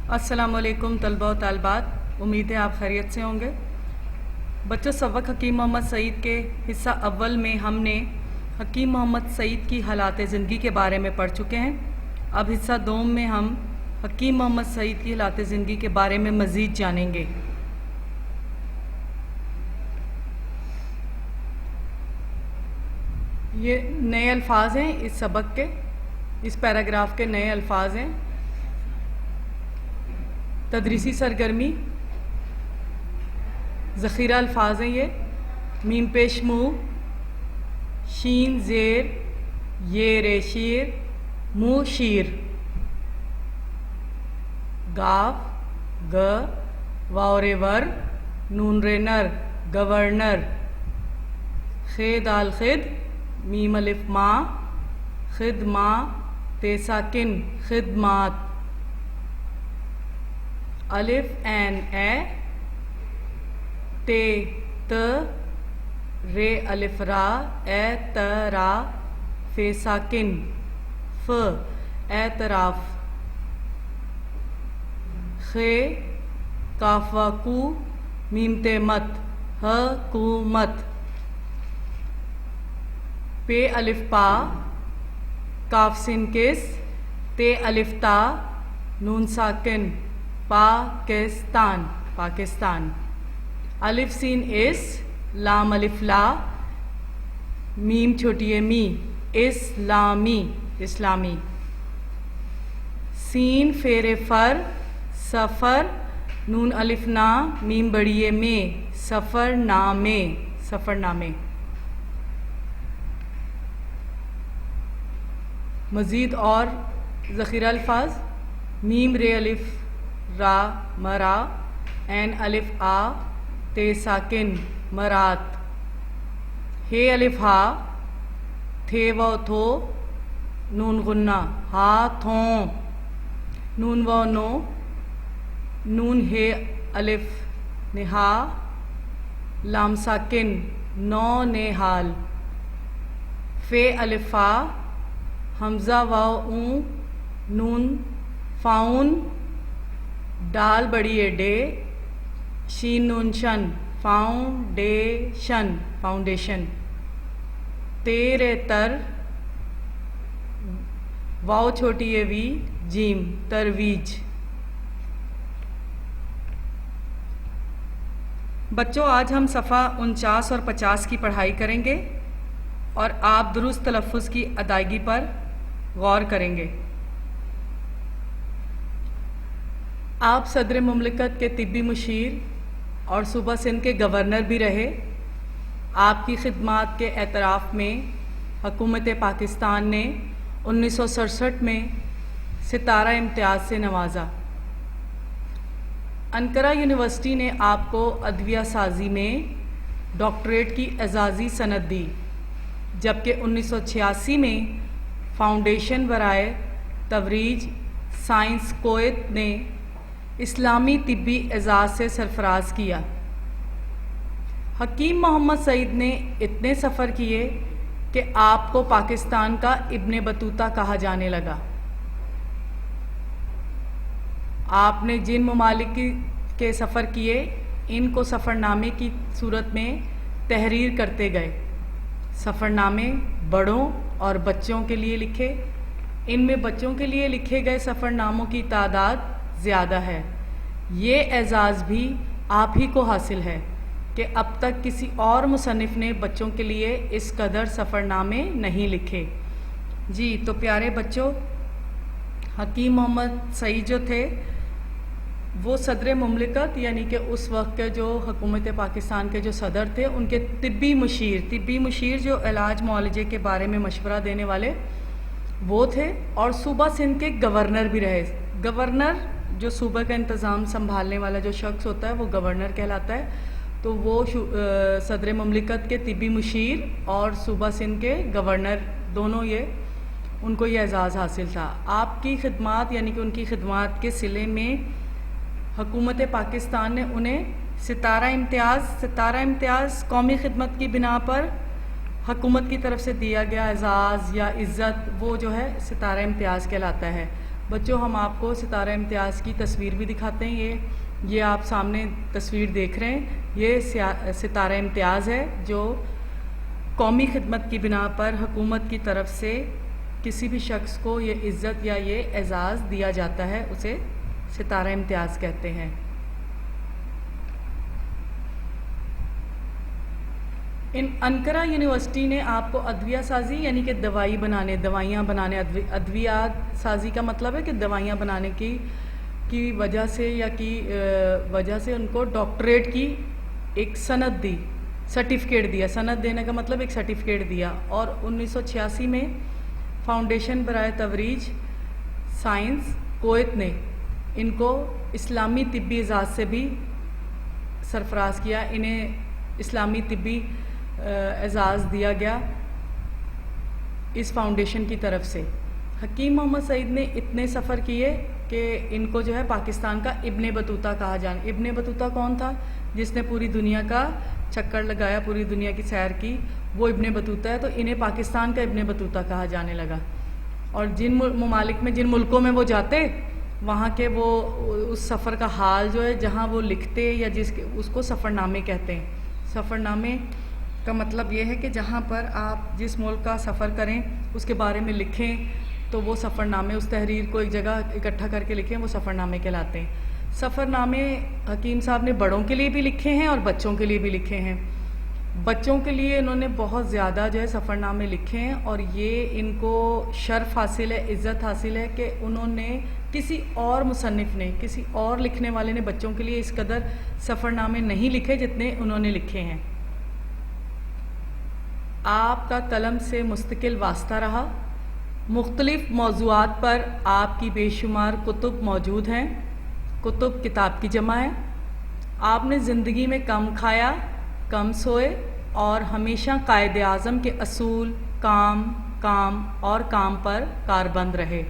السلام علیکم طلبہ و طالبات، امید ہے آپ خیریت سے ہوں گے۔ بچوں، سبق حکیم محمد سعید کے حصہ اول میں ہم نے حکیم محمد سعید کی حالات زندگی کے بارے میں پڑھ چکے ہیں۔ اب حصہ دوم میں ہم حکیم محمد سعید کی حالات زندگی کے بارے میں مزید جانیں گے۔ یہ نئے الفاظ ہیں اس سبق کے، اس پیراگراف کے نئے الفاظ ہیں۔ تدریسی سرگرمی، ذخیرہ الفاظ ہیں یہ: میم پیش منہ، شین زیر، یہ رے شیر، منہ شیر، گاف گ، واو رے ور، نون رے نر، گورنر، خے دال خد، میم الف ماں، خدماں، تے ساکن، خدمات، الف این اے، تے ت، رے الف را، اے ت را، فے ساکن، ف اعتراف، خے کاف و کو، میم تے مت، حکومت، پے الف پا، کاف سین کس، تے الف تا، نون ساکن، پاکستان، پاکستان، الف سین اس، لام الف لا، میم چھوٹی ہے می، اسلامی، اسلامی، سین فیر فر، سفر، نون الف نا، میم بڑی ہے میں، سفر نامے، سفر نامے۔ مزید اور ذخیرہ الفاظ: میم رے الف را، مرا، این الف آ، تے ساکن، مرات، ہے الف ہا، تھے و تھو، نون غنہ، ہاتھوں، نون و نو، نون ہے الف نہا، لام ساکن، نو نہال، فے الف فا، حمزہ واو اون، نون فاؤن، ڈال بڑی ہے ڈے، شین نون شن، فاؤنڈیشن، فاؤنڈیشن، تیرے تر، واو چھوٹی ہے وی، جیم، ترویج۔ بچوں، آج ہم صفحہ 49 اور 50 کی پڑھائی کریں گے اور آپ درست تلفظ کی ادائیگی پر غور کریں گے۔ آپ صدر مملکت کے طبی مشیر اور صوبہ سندھ کے گورنر بھی رہے۔ آپ کی خدمات کے اعتراف میں حکومت پاکستان نے 1967 میں ستارہ امتیاز سے نوازا۔ انقرہ یونیورسٹی نے آپ کو ادویہ سازی میں ڈاکٹریٹ کی اعزازی سند دی، جبکہ 1986 میں فاؤنڈیشن برائے ترویج سائنس کویت نے اسلامی طبی اعزاز سے سرفراز کیا۔ حکیم محمد سعید نے اتنے سفر کیے کہ آپ کو پاکستان کا ابن بطوطہ کہا جانے لگا۔ آپ نے جن ممالک کے سفر کیے ان کو سفر نامے کی صورت میں تحریر کرتے گئے۔ سفر نامے بڑوں اور بچوں کے لیے لکھے۔ ان میں بچوں کے لیے لکھے گئے سفر ناموں کی تعداد زیادہ ہے۔ یہ اعزاز بھی آپ ہی کو حاصل ہے کہ اب تک کسی اور مصنف نے بچوں کے لیے اس قدر سفر نامے نہیں لکھے۔ جی تو پیارے بچوں، حکیم محمد سعید جو تھے وہ صدر مملکت، یعنی کہ اس وقت کے جو حکومت پاکستان کے جو صدر تھے، ان کے طبی مشیر جو علاج معالجے کے بارے میں مشورہ دینے والے وہ تھے، اور صوبہ سندھ کے گورنر بھی رہے۔ گورنر جو صوبہ کا انتظام سنبھالنے والا جو شخص ہوتا ہے وہ گورنر کہلاتا ہے۔ تو وہ صدر مملکت کے طبی مشیر اور صوبہ سندھ کے گورنر دونوں ان کو یہ اعزاز حاصل تھا۔ آپ کی خدمات، یعنی کہ ان کی خدمات کے صلے میں حکومت پاکستان نے انہیں ستارہ امتیاز قومی خدمت کی بنا پر حکومت کی طرف سے دیا گیا اعزاز یا عزت، وہ جو ہے ستارہ امتیاز کہلاتا ہے۔ بچوں ہم آپ کو ستارہ امتیاز کی تصویر بھی دکھاتے ہیں. یہ آپ سامنے تصویر دیکھ رہے ہیں. یہ ستارہ امتیاز ہے جو قومی خدمت کی بنا پر حکومت کی طرف سے کسی بھی شخص کو یہ عزت یا یہ اعزاز دیا جاتا ہے، اسے ستارہ امتیاز کہتے ہیں. انقرہ یونیورسٹی نے آپ کو ادویہ سازی یعنی کہ دوائیاں بنانے ادویات سازی کا مطلب ہے کہ دوائیاں بنانے کی وجہ سے یا کی وجہ سے ان کو ڈاکٹریٹ کی ایک سند دی، سرٹیفکیٹ دیا. سند دینے کا مطلب ایک سرٹیفکیٹ دیا. اور 1986 میں فاؤنڈیشن برائے ترویج سائنس کویت نے ان کو اسلامی طبی اعزاز سے بھی سرفراز کیا. انہیں اسلامی طبی اعزاز دیا گیا اس فاؤنڈیشن کی طرف سے. حکیم محمد سعید نے اتنے سفر کیے کہ ان کو جو ہے پاکستان کا ابن بطوطہ کہا جانا. ابن بطوطہ کون تھا؟ جس نے پوری دنیا کا چکر لگایا، پوری دنیا کی سیر کی، وہ ابن بطوطہ ہے. تو انہیں پاکستان کا ابن بطوطہ کہا جانے لگا. اور جن ممالک میں، جن ملکوں میں وہ جاتے، وہاں کے وہ اس سفر کا حال جو ہے جہاں وہ لکھتے یا اس کو سفر نامے کہتے ہیں. سفر نامے کا مطلب یہ ہے کہ جہاں پر آپ جس ملک کا سفر کریں اس کے بارے میں لکھیں، تو وہ سفر نامے، اس تحریر کو ایک جگہ اکٹھا کر کے لکھیں، وہ سفر نامے کہلاتے ہیں. سفر نامے حکیم صاحب نے بڑوں کے لیے بھی لکھے ہیں اور بچوں کے لیے بھی لکھے ہیں. بچوں کے لیے انہوں نے بہت زیادہ جو ہے سفر نامے لکھے ہیں، اور یہ ان کو شرف حاصل ہے، عزت حاصل ہے کہ انہوں نے کسی اور مصنف نے، کسی اور لکھنے والے نے بچوں کے لیے اس قدر سفر نامے نہیں لکھے جتنے انہوں نے لکھے ہیں. آپ کا قلم سے مستقل واسطہ رہا. مختلف موضوعات پر آپ کی بے شمار کتب موجود ہیں. کتب کتاب کی جمع ہے. آپ نے زندگی میں کم کھایا، کم سوئے اور ہمیشہ قائد اعظم کے اصول کام کام اور کام پر کاربند رہے.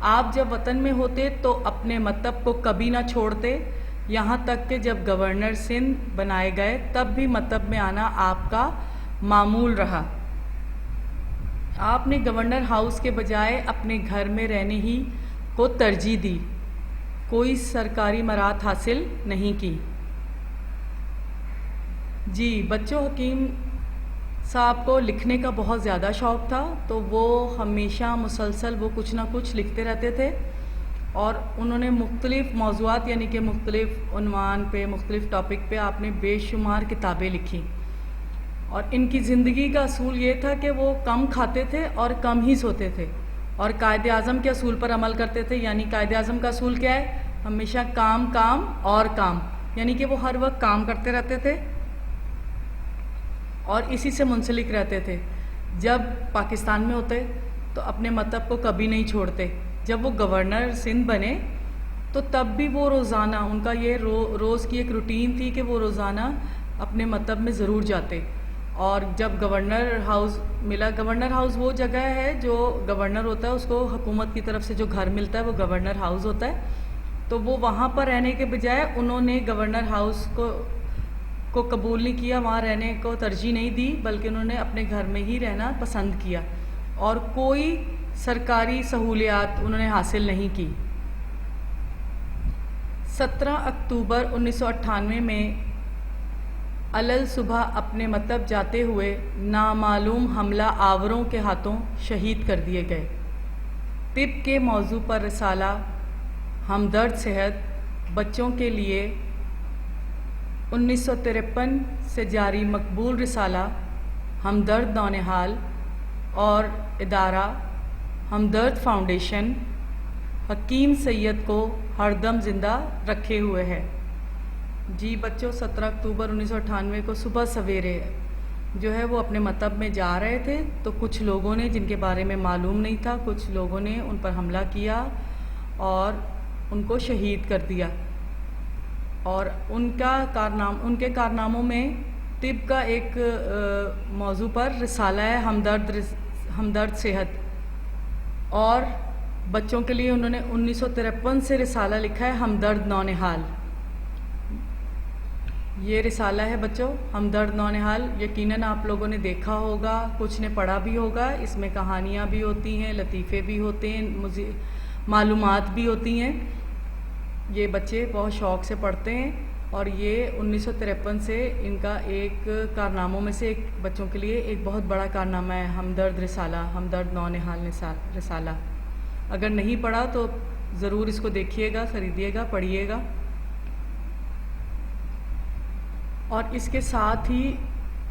آپ جب وطن میں ہوتے تو اپنے مطلب کو کبھی نہ چھوڑتے، یہاں تک کہ جب گورنر سندھ بنائے گئے تب بھی مطلب میں آنا آپ کا معمول رہا. آپ نے گورنر ہاؤس کے بجائے اپنے گھر میں رہنے ہی کو ترجیح دی، کوئی سرکاری مراد حاصل نہیں کی. جی بچوں، حکیم صاحب کو لکھنے کا بہت زیادہ شوق تھا، تو وہ ہمیشہ مسلسل وہ کچھ نہ کچھ لکھتے رہتے تھے. اور انہوں نے مختلف موضوعات یعنی کہ مختلف عنوان پہ، مختلف ٹاپک پہ آپ نے بے شمار کتابیں لکھی. اور ان کی زندگی کا اصول یہ تھا کہ وہ کم کھاتے تھے اور کم ہی سوتے تھے، اور قائد اعظم کے اصول پر عمل کرتے تھے. یعنی قائد اعظم کا اصول کیا ہے؟ ہمیشہ کام کام اور کام، یعنی کہ وہ ہر وقت کام کرتے رہتے تھے اور اسی سے منسلک رہتے تھے. جب پاکستان میں ہوتے تو اپنے مطلب کو کبھی نہیں چھوڑتے. جب وہ گورنر سندھ بنے تو تب بھی وہ روزانہ، ان کا یہ روز کی ایک روٹین تھی کہ وہ روزانہ اپنے مطلب میں ضرور جاتے. اور جب گورنر ہاؤس ملا، گورنر ہاؤس وہ جگہ ہے جو گورنر ہوتا ہے اس کو حکومت کی طرف سے جو گھر ملتا ہے وہ گورنر ہاؤس ہوتا ہے. تو وہ وہاں پر رہنے کے بجائے انہوں نے گورنر ہاؤس کو قبول نہیں کیا، وہاں رہنے کو ترجیح نہیں دی، بلکہ انہوں نے اپنے گھر میں ہی رہنا پسند کیا اور کوئی سرکاری سہولیات انہوں نے حاصل نہیں کی. 17 اکتوبر 1998 میں علل صبح اپنے مطلب جاتے ہوئے نامعلوم حملہ آوروں کے ہاتھوں شہید کر دیے گئے. طب کے موضوع پر رسالہ ہمدرد صحت بچوں کے لیے 1953 سے جاری مقبول رسالہ ہمدرد نونہال اور ادارہ ہمدرد فاؤنڈیشن حکیم سید کو ہر دم زندہ رکھے ہوئے ہے. جی بچوں، 17 اکتوبر 1998 کو صبح سویرے جو ہے وہ اپنے مطب میں جا رہے تھے، تو کچھ لوگوں نے، جن کے بارے میں معلوم نہیں تھا، کچھ لوگوں نے ان پر حملہ کیا اور ان کو شہید کر دیا. اور ان کے کارناموں میں طب کا ایک موضوع پر رسالہ ہے ہمدرد صحت، اور بچوں کے لیے انہوں نے 1953 سے رسالہ لکھا ہے ہمدرد نونہال. یہ رسالہ ہے بچوں ہمدرد نونہال. یقیناً آپ لوگوں نے دیکھا ہوگا، کچھ نے پڑھا بھی ہوگا. اس میں کہانیاں بھی ہوتی ہیں، لطیفے بھی ہوتے ہیں، معلومات بھی ہوتی ہیں. یہ بچے بہت شوق سے پڑھتے ہیں اور یہ 1953 سے ان کا ایک کارناموں میں سے ایک بچوں کے لیے ایک بہت بڑا کارنامہ ہے ہمدرد رسالہ، ہمدرد نونہال رسالہ. اگر نہیں پڑھا تو ضرور اس کو دیکھیے گا، خریدیے گا، پڑھیے گا. اور اس کے ساتھ ہی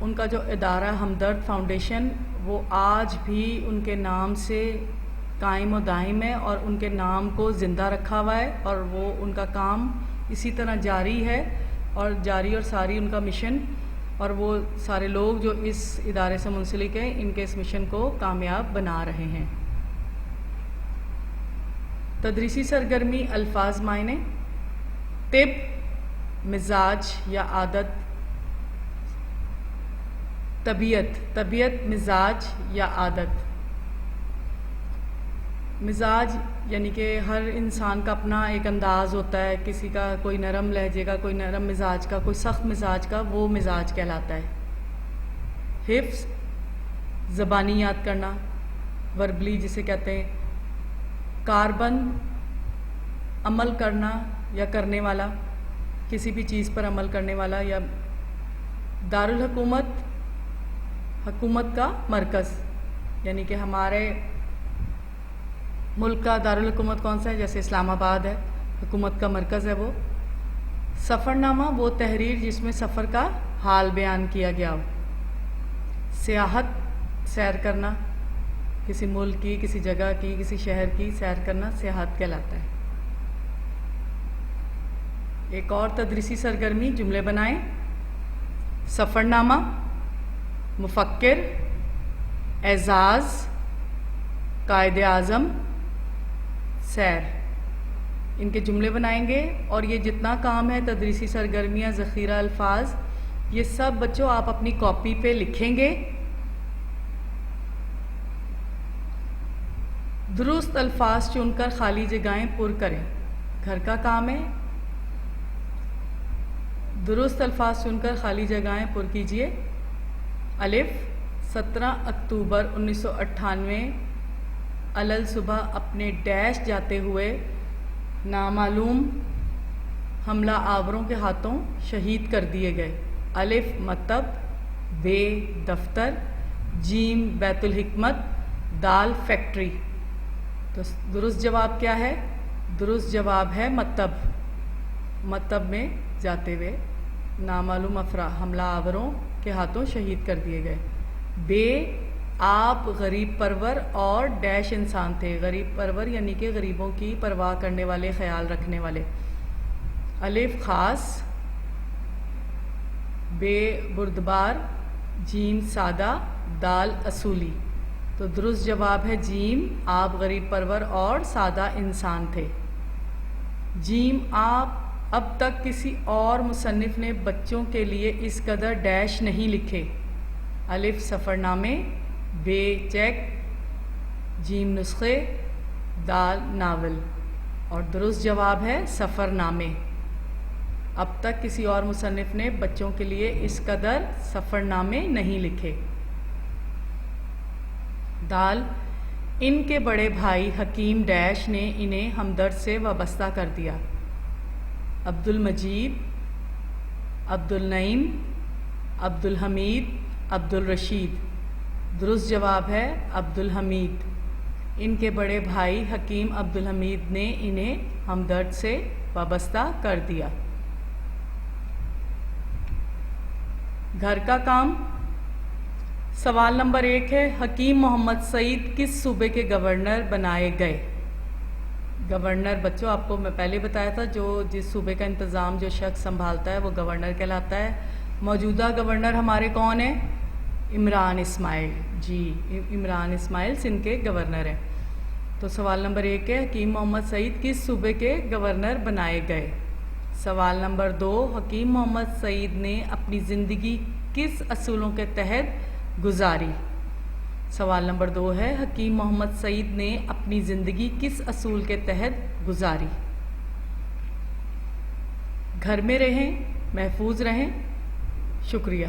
ان کا جو ادارہ ہمدرد فاؤنڈیشن وہ آج بھی ان کے نام سے قائم و دائم ہے اور ان کے نام کو زندہ رکھا ہوا ہے اور وہ ان کا کام اسی طرح جاری ہے اور جاری اور ساری ان کا مشن اور وہ سارے لوگ جو اس ادارے سے منسلک ہیں ان کے اس مشن کو کامیاب بنا رہے ہیں. تدریسی سرگرمی الفاظ معنی: طب، مزاج یا عادت. طبیعت، مزاج یا عادت. مزاج یعنی کہ ہر انسان کا اپنا ایک انداز ہوتا ہے، کسی کا کوئی نرم لہجے کا، کوئی نرم مزاج کا، کوئی سخت مزاج کا، وہ مزاج کہلاتا ہے. حفظ، زبانی یاد کرنا، وربلی جسے کہتے ہیں. کاربند، عمل کرنا یا کرنے والا، کسی بھی چیز پر عمل کرنے والا. یا دارالحکومت، حکومت کا مرکز، یعنی کہ ہمارے ملک کا دارالحکومت کون سا ہے؟ جیسے اسلام آباد ہے، حکومت کا مرکز ہے وہ. سفرنامہ، وہ تحریر جس میں سفر کا حال بیان کیا گیا ہو. سیاحت، سیر کرنا، کسی ملک کی، کسی جگہ کی، کسی شہر کی سیر کرنا سیاحت کہلاتا ہے. ایک اور تدریسی سرگرمی، جملے بنائیں. سفرنامہ، مفکر، اعزاز، قائد اعظم، سیر. ان کے جملے بنائیں گے اور یہ جتنا کام ہے تدریسی سرگرمیاں، ذخیرہ الفاظ، یہ سب بچوں آپ اپنی کاپی پہ لکھیں گے. درست الفاظ چن کر خالی جگہیں پر کریں. گھر کا کام ہے، درست الفاظ چن کر خالی جگہیں پر کیجیے. الف، 17 اکتوبر 1998 علل صبح اپنے ڈیش جاتے ہوئے نامعلوم حملہ آوروں کے ہاتھوں شہید کر دیے گئے. الف، مکتب، ب، دفتر، جیم، بیت الحکمت، دال، فیکٹری. تو درست جواب کیا ہے؟ درست جواب ہے مکتب. مکتب میں جاتے ہوئے نامعلوم حملہ آوروں کے ہاتھوں شہید کر دیے گئے. بے، آپ غریب پرور اور ڈیش انسان تھے. غریب پرور یعنی کہ غریبوں کی پرواہ کرنے والے، خیال رکھنے والے. الف، خاص، بے، بردبار، جیم، سادہ، دال، اصولی. تو درست جواب ہے جیم، آپ غریب پرور اور سادہ انسان تھے. جیم، آپ اب تک کسی اور مصنف نے بچوں کے لیے اس قدر ڈیش نہیں لکھے. الف، سفر نامے، بے، چیک، جیم، نسخے، دال، ناول. اور درست جواب ہے سفر نامے. اب تک کسی اور مصنف نے بچوں کے لیے اس قدر سفر نامے نہیں لکھے. دال، ان کے بڑے بھائی حکیم ڈیش نے انہیں ہمدرد سے وابستہ کر دیا. عبد المجید، عبد النعیم، عبد الحمید، عبد الرشید. درست جواب ہے عبد الحمید. ان کے بڑے بھائی حکیم عبد الحمید نے انہیں ہمدرد سے وابستہ کر دیا. گھر کا کام. سوال نمبر 1 ہے، حکیم محمد سعید کس صوبے کے گورنر بنائے گئے؟ گورنر بچوں آپ کو میں پہلے بتایا تھا، جو جس صوبے کا انتظام جو شخص سنبھالتا ہے وہ گورنر کہلاتا ہے. موجودہ گورنر ہمارے کون ہیں؟ عمران اسماعیل. جی، عمران اسماعیل سندھ کے گورنر ہیں. تو سوال نمبر 1 ہے، حکیم محمد سعید کس صوبے کے گورنر بنائے گئے؟ سوال نمبر 2، حکیم محمد سعید نے اپنی زندگی کس اصولوں کے تحت گزاری؟ سوال نمبر 2 ہے، حکیم محمد سعید نے اپنی زندگی کس اصول کے تحت گزاری؟ گھر میں رہیں، محفوظ رہیں. شکریہ.